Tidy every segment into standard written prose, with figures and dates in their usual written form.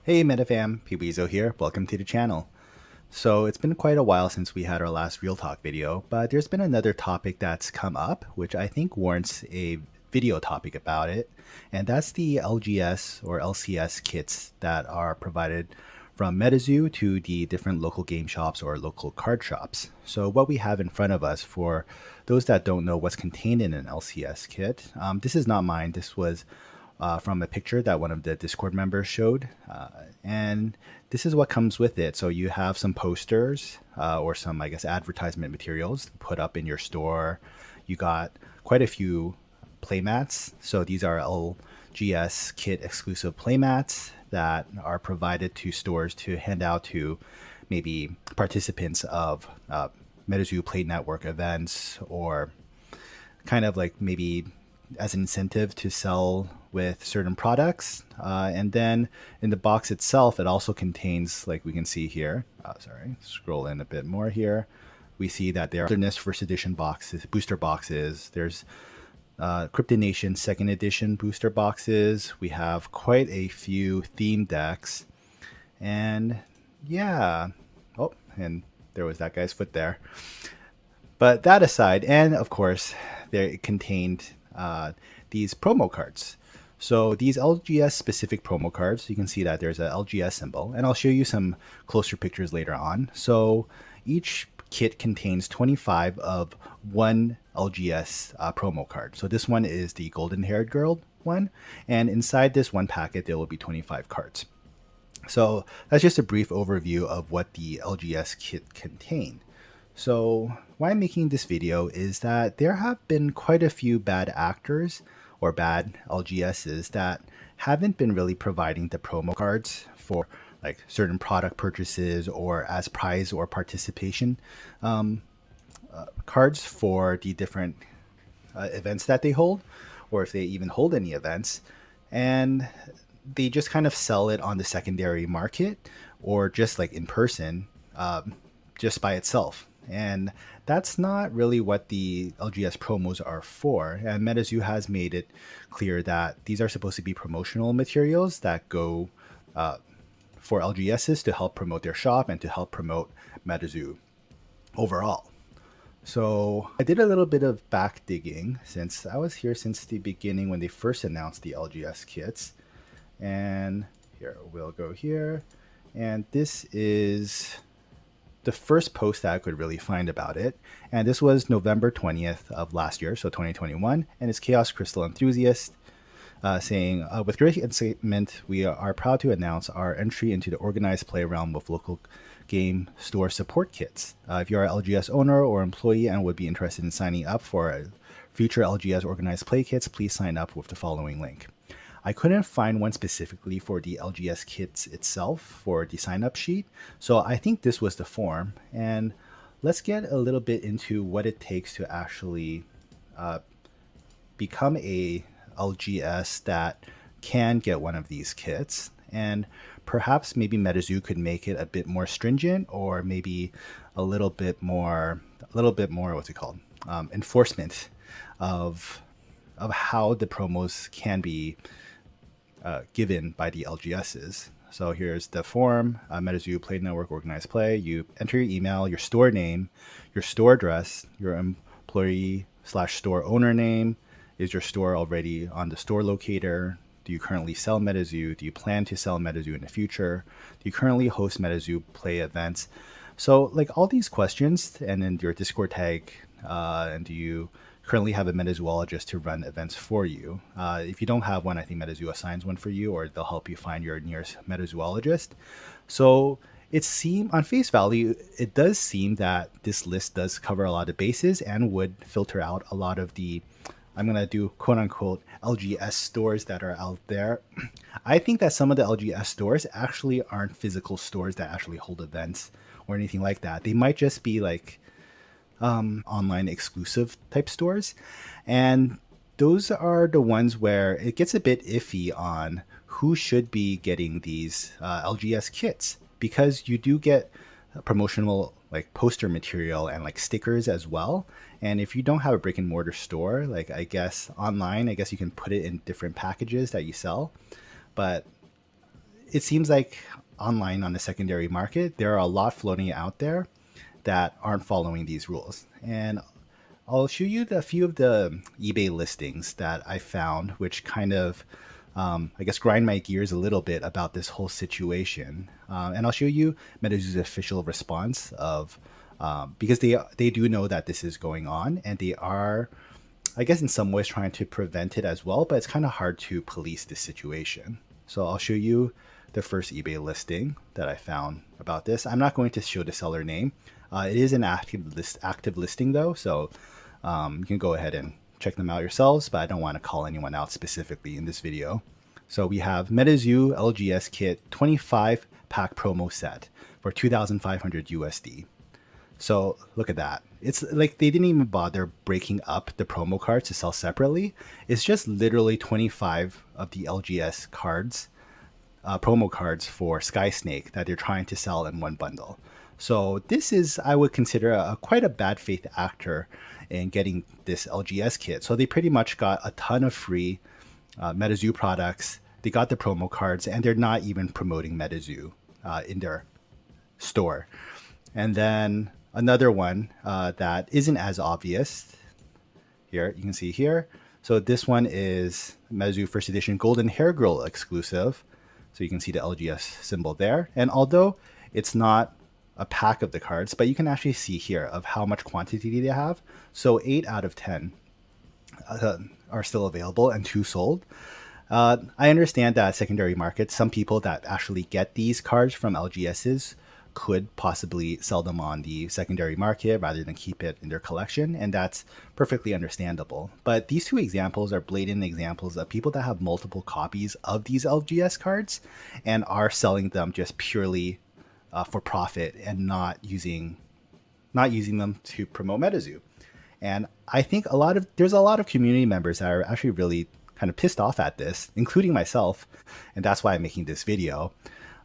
Hey Metafam, Pweezo here, welcome to the channel. So it's been quite a while since we had our last Real Talk video, but there's been another topic that's come up, which I think warrants a video topic about it, and that's the LGS or LCS kits that are provided from Metazoo to the different local game shops or local card shops. So what we have in front of us, for those that don't know what's contained in an LCS kit, this is not mine, this was from a picture that one of the Discord members showed. And this is what comes with it. So you have some posters or some, I guess, advertisement materials to put up in your store. You got quite a few playmats. So these are LGS kit exclusive playmats that are provided to stores to hand out to maybe participants of Metazoo Play Network events, or kind of like maybe as an incentive to sell with certain products. And then in the box itself, it also contains, like we can see here, scroll in a bit more here. We see that there are Wilderness First Edition boxes, booster boxes. There's Cryptid Nation Second Edition booster boxes. We have quite a few theme decks. And yeah, oh, and there was that guy's foot there. But that aside, and of course, it contained these promo cards. So these LGS specific promo cards, you can see that there's a LGS symbol, and I'll show you some closer pictures later on. So each kit contains 25 of one LGS promo card. So this one is the Golden Haired Girl one, and inside this one packet there will be 25 cards. So that's just a brief overview of what the LGS kit contained. So why I'm making this video is that there have been quite a few bad actors or bad LGSs that haven't been really providing the promo cards for like certain product purchases or as prize or participation cards for the different events that they hold, or if they even hold any events. And they just kind of sell it on the secondary market or just like in person, just by itself. And that's not really what the LGS promos are for. And Metazoo has made it clear that these are supposed to be promotional materials that go for LGSs to help promote their shop and to help promote Metazoo overall. So I did a little bit of back digging since I was here since the beginning when they first announced the LGS kits. And here, we'll go here. And this is the first post that I could really find about it. And this was November 20th of last year, so 2021. And it's Chaos Crystal Enthusiast saying, with great excitement, we are proud to announce our entry into the organized play realm with local game store support kits. If you are an LGS owner or employee and would be interested in signing up for future LGS organized play kits, please sign up with the following link. I couldn't find one specifically for the LGS kits itself for the sign up sheet, so I think this was the form. And let's get a little bit into what it takes to actually become a LGS that can get one of these kits. And perhaps maybe Metazoo could make it a bit more stringent, or maybe a little bit more what's it called, enforcement of how the promos can be given by the LGSs. So here's the form, Metazoo Play Network Organized Play. You enter your email, your store name, your store address, your employee/store owner name. Is your store already on the store locator? Do you currently sell Metazoo? Do you plan to sell Metazoo in the future? Do you currently host Metazoo Play events? So like all these questions, and then your Discord tag, and do you currently have a metazoologist to run events for you? If you don't have one, I think Metazoo assigns one for you, or they'll help you find your nearest metazoologist. So it seems, on face value, it does seem that this list does cover a lot of bases and would filter out a lot of the, I'm going to do quote unquote LGS stores that are out there. I think that some of the LGS stores actually aren't physical stores that actually hold events or anything like that. They might just be like online exclusive type stores, and those are the ones where it gets a bit iffy on who should be getting these LGS kits, because you do get promotional like poster material and like stickers as well. And if you don't have a brick and mortar store, like I guess online, I guess you can put it in different packages that you sell. But it seems like online on the secondary market, there are a lot floating out there that aren't following these rules. And I'll show you a few of the eBay listings that I found, which kind of, I guess, grind my gears a little bit about this whole situation. And I'll show you Metazoo's official response of, because they do know that this is going on, and they are, I guess, in some ways trying to prevent it as well. But it's kind of hard to police this situation. So I'll show you the first eBay listing that I found about this. I'm not going to show the seller name. It is an active listing though, so you can go ahead and check them out yourselves, but I don't want to call anyone out specifically in this video. So we have Metazoo LGS Kit 25 pack promo set for 2,500 USD. So look at that. It's like they didn't even bother breaking up the promo cards to sell separately. It's just literally 25 of the LGS cards, promo cards for Sky Snake that they're trying to sell in one bundle. So this is, I would consider, quite a bad faith actor in getting this LGS kit. So they pretty much got a ton of free Metazoo products. They got the promo cards, and they're not even promoting Metazoo in their store. And then another one that isn't as obvious here, you can see here. So this one is Metazoo First Edition Golden Hair Girl exclusive. So you can see the LGS symbol there. And although it's not a pack of the cards, but you can actually see here of how much quantity they have. So 8 out of 10 are still available and 2 sold. I understand that secondary markets, some people that actually get these cards from LGSs could possibly sell them on the secondary market rather than keep it in their collection, and that's perfectly understandable. But these two examples are blatant examples of people that have multiple copies of these LGS cards and are selling them just purely for profit and not using them to promote Metazoo. And I think there's a lot of community members that are actually really kind of pissed off at this, including myself, and that's why I'm making this video.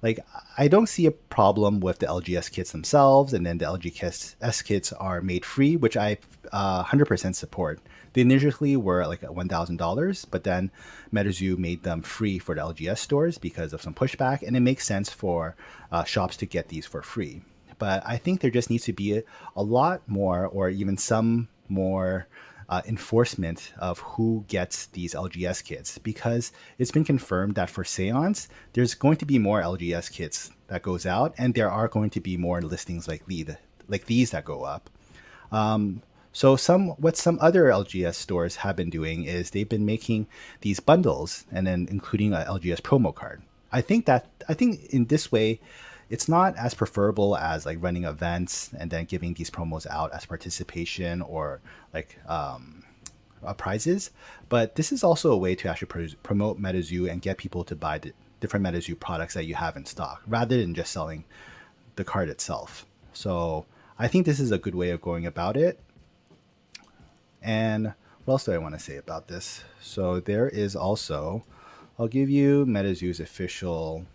Like, I don't see a problem with the LGS kits themselves, and then the LGS kits are made free, which I 100% support. They initially were like $1,000, but then Metazoo made them free for the LGS stores because of some pushback, and it makes sense for shops to get these for free. But I think there just needs to be a lot more, or even some more enforcement of who gets these LGS kits, because it's been confirmed that for Seance, there's going to be more LGS kits that goes out, and there are going to be more listings like these that go up. So what some other LGS stores have been doing is they've been making these bundles and then including a LGS promo card. I think in this way, it's not as preferable as like running events and then giving these promos out as participation or like prizes. But this is also a way to actually promote Metazoo and get people to buy the different Metazoo products that you have in stock rather than just selling the card itself. So I think this is a good way of going about it. And what else do I want to say about this? So there is also, I'll give you Metazoo's official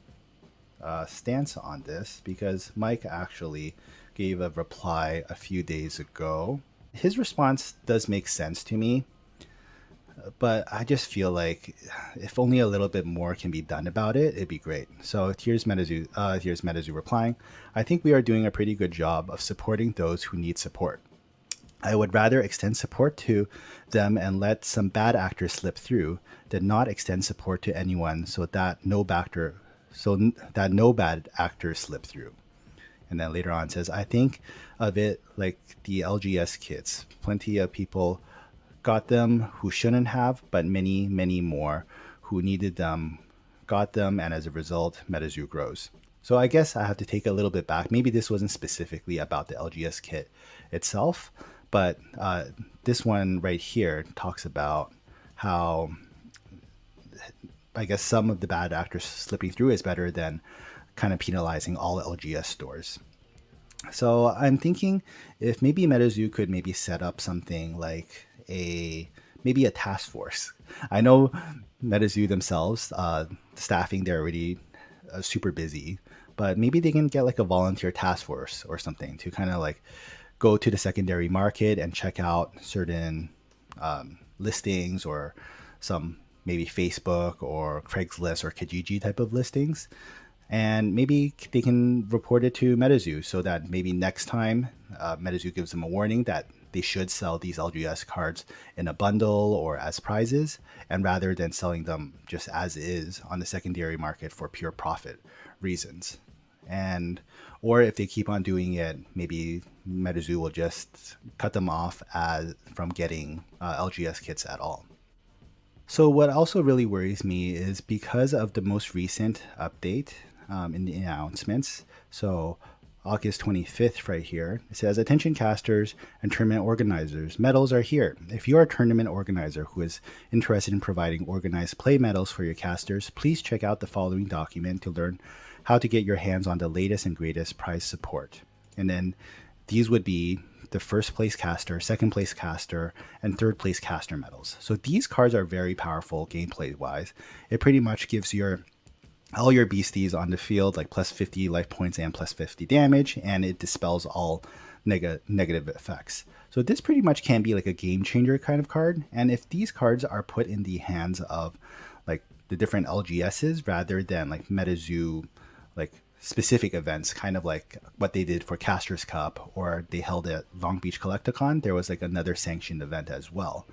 stance on this, because Mike actually gave a reply a few days ago. His response does make sense to me, but I just feel like if only a little bit more can be done about it, it'd be great. So here's Metazoo replying. I think we are doing a pretty good job of supporting those who need support. I would rather extend support to them and let some bad actors slip through than not extend support to anyone so that no bad actors slip through. And then later on it says, I think of it like the LGS kits. Plenty of people got them who shouldn't have, but many, many more who needed them got them, and as a result, Metazoo grows. So I guess I have to take a little bit back. Maybe this wasn't specifically about the LGS kit itself, but this one right here talks about how I guess some of the bad actors slipping through is better than kind of penalizing all LGS stores. So I'm thinking if maybe Metazoo could maybe set up something like maybe a task force. I know Metazoo themselves, staffing, they're already super busy, but maybe they can get like a volunteer task force or something to kind of like go to the secondary market and check out certain listings or some maybe Facebook or Craigslist or Kijiji type of listings. And maybe they can report it to Metazoo so that maybe next time Metazoo gives them a warning that they should sell these LGS cards in a bundle or as prizes, and rather than selling them just as is on the secondary market for pure profit reasons. And or if they keep on doing it, maybe Metazoo will just cut them off as from getting LGS kits at all. So what also really worries me is because of the most recent update in the announcements. So August 25th right here, it says, attention casters and tournament organizers, medals are here. If you are a tournament organizer who is interested in providing organized play medals for your casters, please check out the following document to learn how to get your hands on the latest and greatest prize support. And then these would be the first place caster, second place caster, and third place caster medals. So these cards are very powerful gameplay wise. It pretty much gives all your beasties on the field like plus 50 life points and plus 50 damage, and it dispels all negative effects. So this pretty much can be like a game changer kind of card. And if these cards are put in the hands of like the different LGSs rather than like Metazoo like specific events, kind of like what they did for Casters Cup, or they held at Long Beach Collecticon, there was like another sanctioned event as well.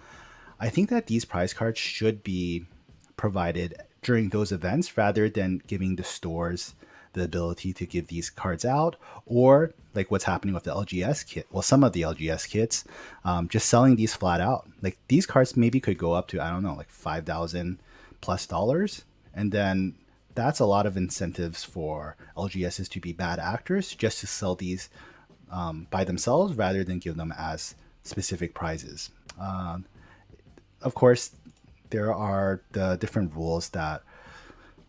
I think that these prize cards should be provided during those events rather than giving the stores the ability to give these cards out, or like what's happening with the LGS kit. Well, some of the LGS kits, just selling these flat out. Like these cards maybe could go up to, I don't know, like $5,000+, and then that's a lot of incentives for LGSs to be bad actors just to sell these by themselves rather than give them as specific prizes. Of course, there are the different rules that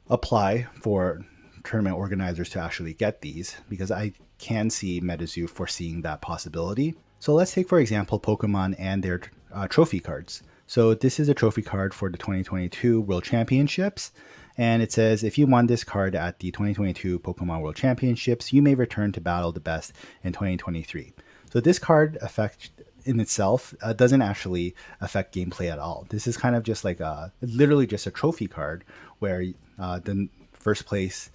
apply for tournament organizers to actually get these, because I can see Metazoo foreseeing that possibility. So let's take, for example, Pokemon and their trophy cards. So this is a trophy card for the 2022 World Championships. And it says, if you won this card at the 2022 Pokemon World Championships, you may return to battle the best in 2023. So this card effect in itself doesn't actually affect gameplay at all. This is kind of just like literally just a trophy card where the first place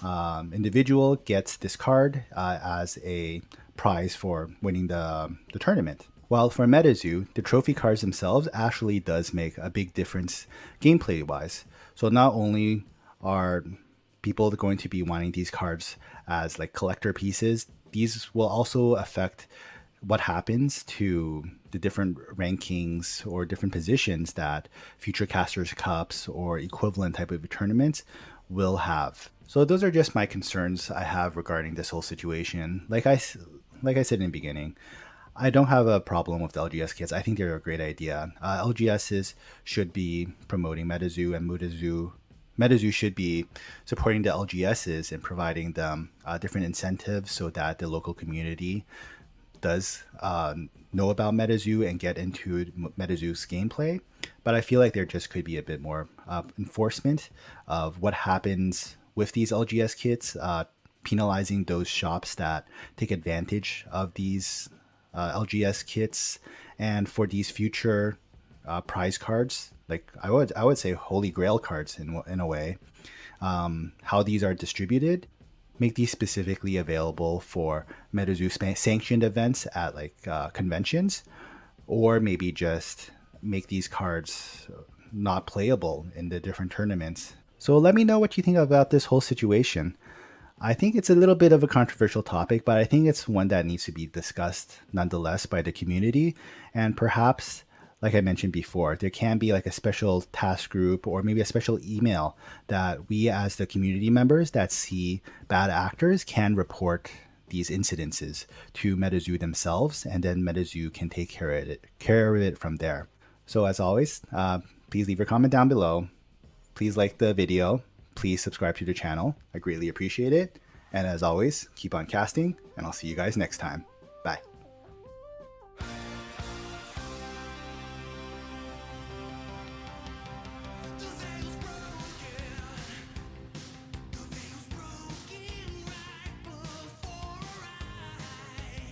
individual gets this card as a prize for winning the tournament. While for Metazoo, the trophy cards themselves actually does make a big difference gameplay wise. So not only are people going to be wanting these cards as like collector pieces, these will also affect what happens to the different rankings or different positions that future casters cups or equivalent type of tournaments will have. So those are just my concerns I have regarding this whole situation. Like I said in the beginning, I don't have a problem with the LGS kits. I think they're a great idea. LGSs should be promoting Metazoo, and Metazoo should be supporting the LGSs and providing them different incentives so that the local community does know about Metazoo and get into Metazoo's gameplay. But I feel like there just could be a bit more enforcement of what happens with these LGS kits, penalizing those shops that take advantage of these LGS kits, and for these future prize cards, like I would say holy grail cards in a way, how these are distributed, make these specifically available for Metazoo sanctioned events at like conventions, or maybe just make these cards not playable in the different tournaments. So let me know what you think about this whole situation. I think it's a little bit of a controversial topic, but I think it's one that needs to be discussed nonetheless by the community. And perhaps, like I mentioned before, there can be like a special task group or maybe a special email that we as the community members that see bad actors can report these incidences to Metazoo themselves, and then Metazoo can take care of it from there. So as always, please leave your comment down below. Please like the video. Please subscribe to the channel. I greatly appreciate it. And as always, keep on casting, and I'll see you guys next time.